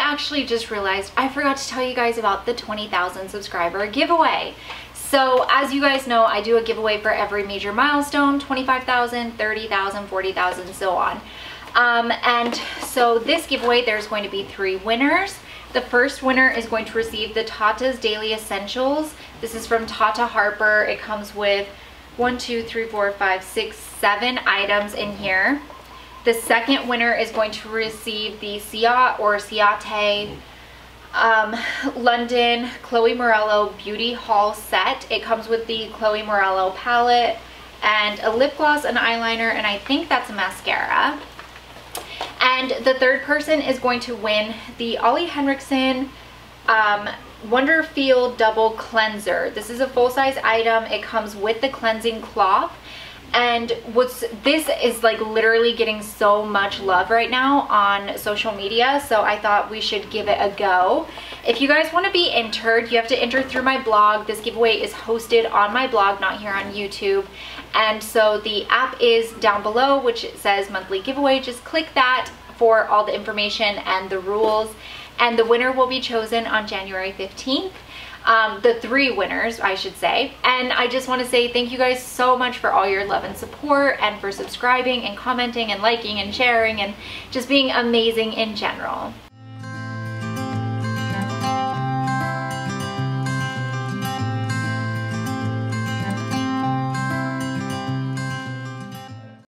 actually just realized I forgot to tell you guys about the 20,000 subscriber giveaway. So as you guys know, I do a giveaway for every major milestone, 25,000, 30,000, 40,000, so on. And so this giveaway, there's going to be 3 winners. The first winner is going to receive the Tata's Daily Essentials. This is from Tata Harper. It comes with 1, 2, 3, 4, 5, 6, 7 items in here. The second winner is going to receive the Ciat or Ciate London Chloe Morello Beauty Haul Set. It comes with the Chloe Morello palette and a lip gloss, an eyeliner, and I think that's a mascara. And the third person is going to win the Ollie Henriksen Wonderfeel Double Cleanser. This is a full-size item. It comes with the cleansing cloth. And this is like literally getting so much love right now on social media, so I thought we should give it a go. If you guys want to be entered, you have to enter through my blog. This giveaway is hosted on my blog, not here on YouTube. And so the app is down below, which says monthly giveaway. Just click that for all the information and the rules. And the winner will be chosen on January 15th. The 3 winners, I should say. And I just want to say thank you guys so much for all your love and support, and for subscribing and commenting and liking and sharing and just being amazing in general.